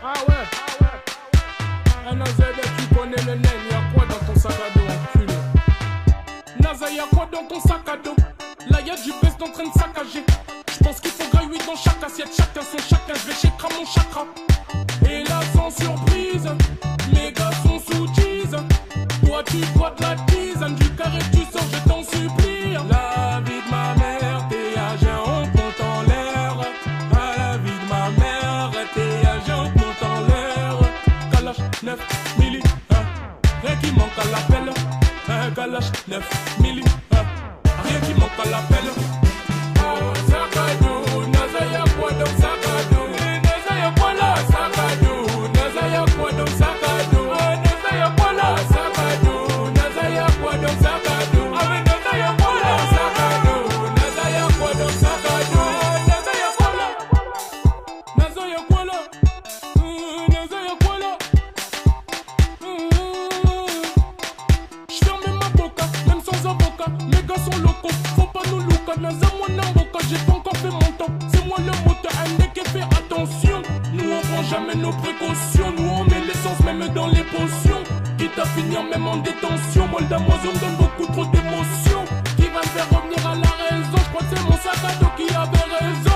Ah ouais. Un Nazaré, tu connais le nain, y'a quoi dans ton sac à dos, enculé? Naza, y'a quoi dans ton sac à dos? Là y'a du best en train de saccager. J'pense qu'il faut grailler dans chaque assiette, chacun son chacun, j'vais chécra mon chakra. Et là sans surprise, mes gars sont sous tease. Toi tu bois de la tisane, du carré tu sors, je t'en supplie. La vie de ma mère, t'es agent, on compte en l'air. À la vie de ma mère, t'es agent, on compte en l'air. Kalash 9 milli, rien qui manque à l'appel. Un Kalash 9 milli, rien qui manque à l'appel. Oh, Sakadou, Naza y'a quoi dans Sakadou? Naza y'a quoi là, Sakadou? Naza y'a quoi dans Sakadou? Naza y'a quoi là, Sakadou? Naza y'a quoi dans Sakadou? Ah mais Naza y'a quoi là, Sakadou? Naza y'a quoi dans Sakadou? Naza y'a quoi là? Naza y'a quoi là? Naza y'a quoi là? J'ferme ma boca, même sans avocat. Mes gars sont locaux, faut pas nous louca. Naza moi n'imboca, j'ai pas encore fait mon temps. C'est moi le moteur, un mec qui fait attention. Nous on prend jamais nos précautions. Nous on met l'essence même dans les potions. Quitte à finir même en détention. Moi le damoiseau me donne beaucoup trop d'émotions. Qui va me faire revenir à la raison? Je crois que c'est mon sac à dos qui avait raison.